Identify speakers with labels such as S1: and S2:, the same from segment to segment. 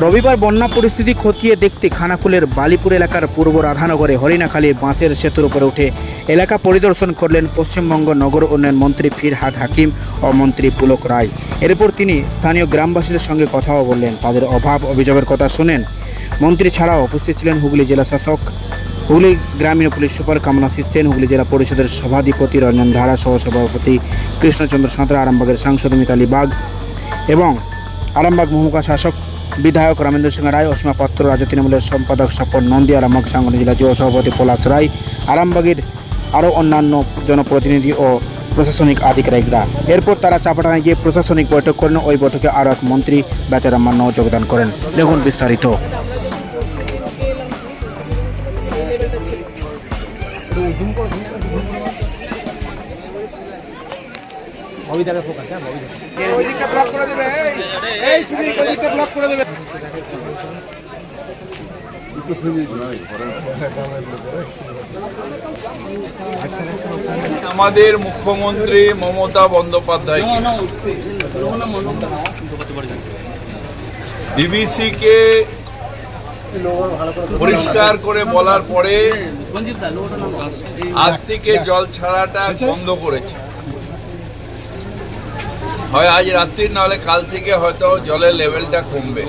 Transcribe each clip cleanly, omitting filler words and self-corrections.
S1: রবিবার বন্যা পরিস্থিতি খতিয়ে দেখতে খানাকুলের বালিপুর এলাকার পূর্ব রাধানগরে হরিণাখালী বাঁশের সেতুর উপরে উঠে এলাকা পরিদর্শন করলেন পশ্চিমবঙ্গ নগর উন্নয়ন মন্ত্রী ফিরহাদ হাকিম ও মন্ত্রী পুলক রায়। এরপর তিনি স্থানীয় গ্রামবাসীদের সঙ্গে কথাও বললেন, তাদের অভাব অভিযোগের কথা শুনেন। মন্ত্রী ছাড়াও উপস্থিত ছিলেন হুগলি জেলা শাসক, হুগলি গ্রামীণ পুলিশ সুপার কামনাশিস সেন, হুগলি জেলা পরিষদের সভাধিপতি রঞ্জন ধারা, সহসভাপতি কৃষ্ণচন্দ্র সাঁতরা, আরামবাগের সাংসদ মিতালি বাগ এবং আরামবাগ মহকুমা শাসক বিধায়ক রামেন্দ্র সিং রায়, অসীমা পাত্র, রাজ্য তৃণমূলের সম্পাদক স্বপন নন্দী, আরামবাগ সাংগঠনিক জেলা যুব সভাপতি পলাশ রায়, আরামবাগের আরও অন্যান্য জনপ্রতিনিধি ও প্রশাসনিক আধিকারিকরা। এরপর তারা চাপাডাঙ্গায় গিয়ে প্রশাসনিক বৈঠক করেন। ওই বৈঠকে আরও এক মন্ত্রী বেচারাম মান্নাও যোগদান করেন। দেখুন বিস্তারিত।
S2: আমাদের মুখ্যমন্ত্রী মমতা বন্দ্যোপাধ্যায় ডিবিসিকে পরিষ্কার করে বলার পরে আজ থেকে জল ছাড়াটা বন্ধ করেছে। হয় আজ রাত্রি নাহলে কাল থেকে হয়তো জলের লেভেলটা কমবে।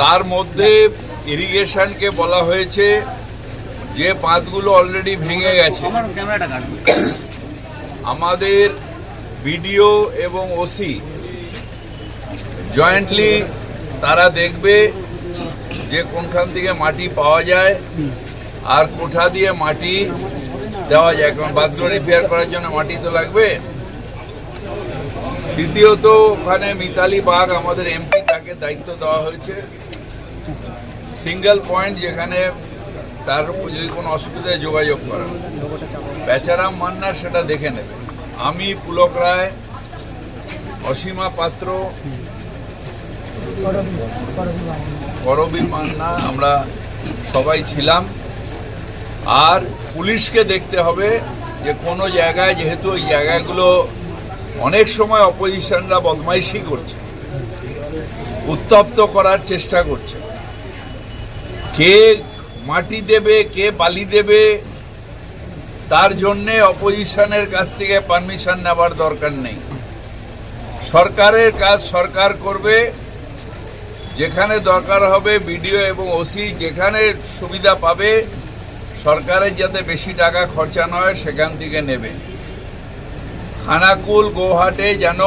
S2: তার মধ্যে ইরিগেশনকে বলা হয়েছে যে বাঁধগুলো অলরেডি ভেঙে গেছে, আমাদের বিডিও এবং ওসি জয়েন্টলি তারা দেখবে যে কোনখান থেকে মাটি পাওয়া যায় আর কোঠা দিয়ে মাটি দেওয়া যায়, কারণ বাঁধগুলো রিপেয়ার করার জন্য মাটি তো লাগবে। দ্বিতীয়ত ওখানে মিতালি বাগ আমাদের এমপি, তাকে দায়িত্ব দেওয়া হয়েছে সিঙ্গেল পয়েন্ট যেখানে তার যদি কোনো অসুবিধায় যোগাযোগ করা। বেচারাম মান্না সেটা দেখে নেবে। আমি, পুলক রায়, অসীমা পাত্র, করবী মান্না, আমরা সবাই ছিলাম। আর পুলিশকে দেখতে হবে যে কোনো জায়গায়, যেহেতু ওই জায়গাগুলো অনেক সময় অপোজিশনরা বদমাইশি করছে, উত্তপ্ত করার চেষ্টা করছে, কে মাটি দেবে কে বালি দেবে তার জন্যে অপোজিশনের কাছ থেকে পারমিশন নেবার দরকার নেই। সরকারের কাজ সরকার করবে, যেখানে দরকার হবে বিডিও এবং ওসি যেখানে সুবিধা পাবে সরকারের যাতে বেশি টাকা খরচা না হয় সেখান থেকে নেবে। খানাকুল গৌহাটে যেন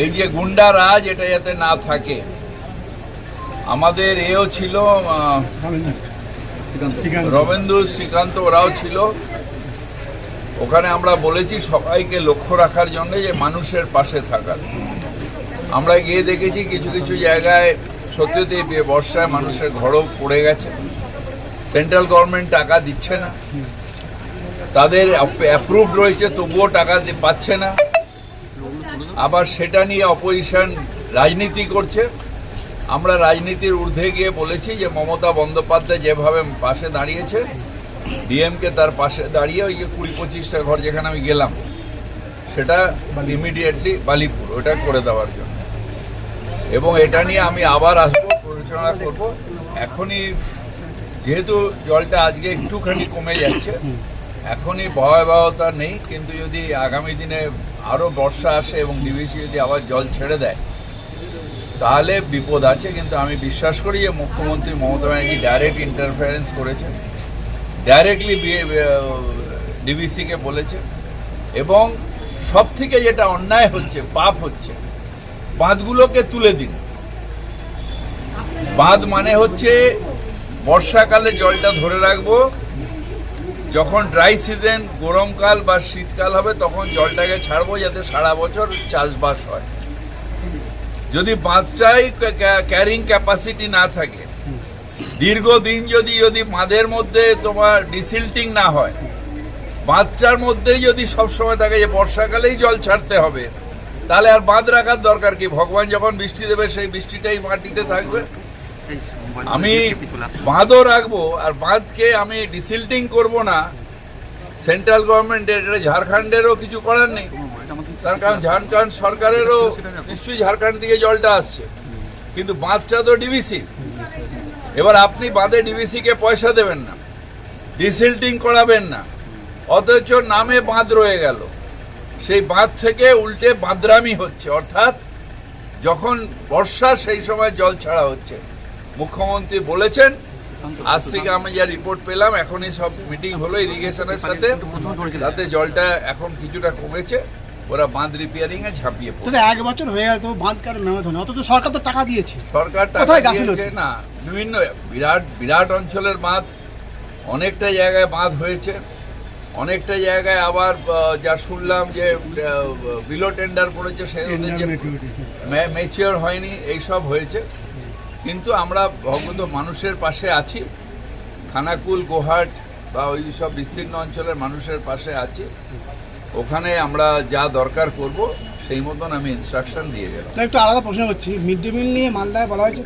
S2: এই যে গুন্ডা রাজ এটা যাতে না থাকে। আমাদের এও ছিল রবীন্দ্র শ্রীকান্ত, ওরাও ছিল ওখানে। আমরা বলেছি সবাইকে লক্ষ্য রাখার জন্য যে মানুষের পাশে থাকার। আমরা গিয়ে দেখেছি কিছু কিছু জায়গায় সত্যিই বর্ষায় মানুষের ঘরও পড়ে গেছে, সেন্ট্রাল গভর্নমেন্ট টাকা দিচ্ছে না, তাদের অ্যাপ্রুভড রয়েছে তবুও টাকা পাচ্ছে না। আবার সেটা নিয়ে অপোজিশন রাজনীতি করছে। আমরা রাজনীতির ঊর্ধ্বে গিয়ে বলেছি যে মমতা বন্দ্যোপাধ্যায় যেভাবে পাশে দাঁড়িয়েছে, ডিএমকে তার পাশে দাঁড়িয়ে ওই যে 20-25টা ঘর যেখানে আমি গেলাম সেটা ইমিডিয়েটলি বালিপুর ওটা করে দেওয়ার জন্য। এবং এটা নিয়ে আমি আবার আসবো, পরিচালনা করব। এখনই যেহেতু জলটা আজকে একটুখানি কমে যাচ্ছে, এখনই ভয়াবহতা নেই, কিন্তু যদি আগামী দিনে আরও বর্ষা আসে এবং ডিভিসি যদি আবার জল ছেড়ে দেয় তাহলে বিপদ আছে। কিন্তু আমি বিশ্বাস করি যে মুখ্যমন্ত্রী মমতা ব্যানার্জি ডাইরেক্ট ইন্টারফারেন্স করেছে, ডাইরেক্টলি ডিভিসিকে বলেছে। এবং সব থেকে যেটা অন্যায় হচ্ছে, পাপ হচ্ছে, বাঁধগুলোকে তুলে দিন। বাঁধ মানে হচ্ছে বর্ষাকালে জলটা ধরে রাখবো, যখন ড্রাই সিজন গরমকাল বা শীতকাল হবে তখন জলটাকে ছাড়বো যাতে সারা বছর চাষবাস হয়। যদি বাঁধটাই ক্যারিং ক্যাপাসিটি না থাকে, দীর্ঘদিন যদি বাঁধের মধ্যে তোমার ডিসিল্টিং না হয়, বাঁধটার মধ্যেই যদি সবসময় থাকে যে বর্ষাকালেই জল ছাড়তে হবে, তাহলে আর বাঁধ রাখার দরকার কি? ভগবান যখন বৃষ্টি দেবে সেই বৃষ্টিটাই মাটিতে থাকবে। আমি বাঁধও রাখবো, আর বাঁধকে আমি ডিসিল্টিং করব না। সেন্ট্রাল গভর্নমেন্টের, এটা ঝাড়খণ্ডেরও কিছু করার নেই, তার কারণ ঝাড়খণ্ড সরকারেরও নিশ্চয়ই ঝাড়খণ্ড থেকে জলটা আসছে, কিন্তু বাঁধটা তো ডিভিসি। এবার আপনি বাঁধে ডিভিসিকে পয়সা দেবেন না, ডিসিল্টিং করাবেন না, অথচ নামে বাঁধ রয়ে গেল। সেই বাঁধ থেকে উল্টে বাঁধরামি হচ্ছে, অর্থাৎ যখন বর্ষা সেই সময় জল ছাড়া হচ্ছে। মুখ্যমন্ত্রী বলেছেন, আজ থেকে আমি যা রিপোর্ট পেলাম, এখনই সব মিটিং হলো ইরিগেশনের সাথে, তাতে জলটা এখন কিছুটা কমেছে, ওরা বাঁধ রিপেয়ারিং এ ঝাঁপিয়ে পড়ে।
S3: 1 বছর হয়ে গেল তো বাঁধ কারণ মেরামত হয়নি, অথচ সরকার তো টাকা দিয়েছে।
S2: সরকার টাকা দিয়েছে না, বিভিন্ন বিরাট বিরাট অঞ্চলের বাঁধ, অনেকটা জায়গায় বাঁধ হয়েছে, অনেকটা জায়গায় আবার যা শুনলাম যে বিলো টেন্ডার পড়েছে, সে ম্যাচিওর হয়নি, এইসব হয়েছে। কিন্তু আমরা ভগবত মানুষের পাশে আছি, খানাকুল, গোহাট বা ওই সব বিস্তীর্ণ অঞ্চলের মানুষের পাশে আছি। ওখানে আমরা যা দরকার করব সেই মতন আমি ইনস্ট্রাকশন দিয়ে গেলাম।
S3: একটু আলাদা প্রশ্ন করছি, মিড ডে মিল নিয়ে মালদায় বলা হয়েছে